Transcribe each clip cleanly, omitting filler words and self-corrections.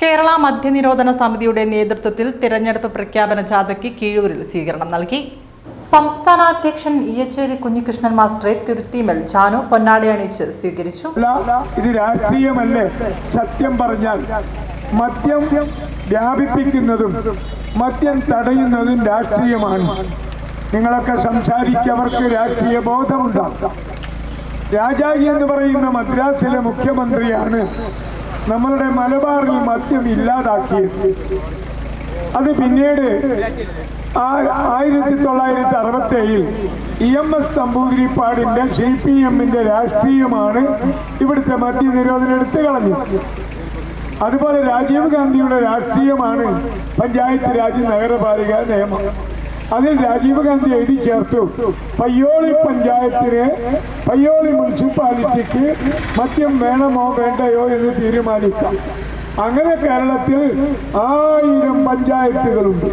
കേരള മദ്യനിരോധന സമിതിയുടെ നേതൃത്വത്തിൽ തിരഞ്ഞെടുപ്പ് പ്രഖ്യാപന ജാഥയ്ക്ക് കീഴൂരിൽ സ്വീകരണം നൽകി. സംസ്ഥാന അധ്യക്ഷൻ ഇയച്ചേരി കുഞ്ഞികൃഷ്ണൻ മാസ്റ്ററെ തുരുത്തിമൽ ജാനു പൊന്നാട അണിയിച്ച് സ്വീകരിച്ചു. ഇത് രാഷ്ട്രീയമല്ലേ? സത്യം പറഞ്ഞാൽ മദ്യം വ്യാപിപ്പിക്കുന്നതും മദ്യം തടയുന്നതും രാഷ്ട്രീയമാണ്. നിങ്ങളൊക്കെ സംസാരിച്ചവർക്ക് രാഷ്ട്രീയ ബോധമുണ്ടാകും. രാജാജി എന്ന് പറയുന്ന മദ്രാസിലെ മുഖ്യമന്ത്രിയാണ് നമ്മളുടെ മലബാറിൽ മദ്യം ഇല്ലാതാക്കിയത്. അത് പിന്നീട് 1967 EMS നമ്പൂതിരിപ്പാടിന്റെ CPM-ന്റെ രാഷ്ട്രീയമാണ് ഇവിടുത്തെ മദ്യനിരോധനം എടുത്തു കളഞ്ഞത്. അതുപോലെ രാജീവ് ഗാന്ധിയുടെ രാഷ്ട്രീയമാണ് പഞ്ചായത്ത് രാജ് നഗരപാലിക നിയമം. അതിൽ രാജീവ് ഗാന്ധി എഴുതി ചേർത്തു, പയ്യോളി പഞ്ചായത്തിന്, പയ്യോളി മുനിസിപ്പാലിറ്റിക്ക് മദ്യം വേണമോ വേണ്ടയോ എന്ന് തീരുമാനിക്കാം. അങ്ങനെ കേരളത്തിൽ 1000 പഞ്ചായത്തുകളുണ്ട്.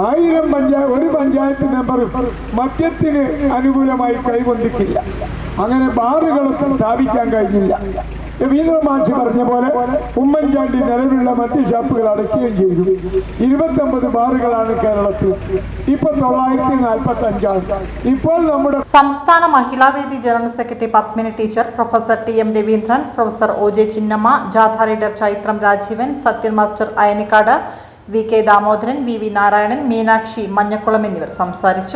1000 ഒരു പഞ്ചായത്ത് മെമ്പർ മദ്യത്തിന് അനുകൂലമായി കൈകൊണ്ടിക്കില്ല. അങ്ങനെ ബാറുകളൊക്കെ സ്ഥാപിക്കാൻ കഴിഞ്ഞില്ല. രവീന്ദ്ര മാഷ് പറഞ്ഞ പോലെ ഉമ്മൻചാണ്ടി നിലവിലുള്ള മദ്യഷാപ്പുകൾ അടയ്ക്കുകയും ചെയ്തു. 29 ബാറുകളാണ് കേരളത്തിൽ. ഇപ്പോൾ 945. ഇപ്പോൾ നമ്മുടെ സംസ്ഥാന Mahilavedi general secretary Padmini teacher, professor TM Raveendran, professor OJ Chinnamma, ജാഥ leader Chaithram Rajeevan, Sathyan master Ayanikkad, VK Damodaran, VV Narayanan, Meenakshi Manjakkulam എന്നിവർ സംസാരിച്ചു.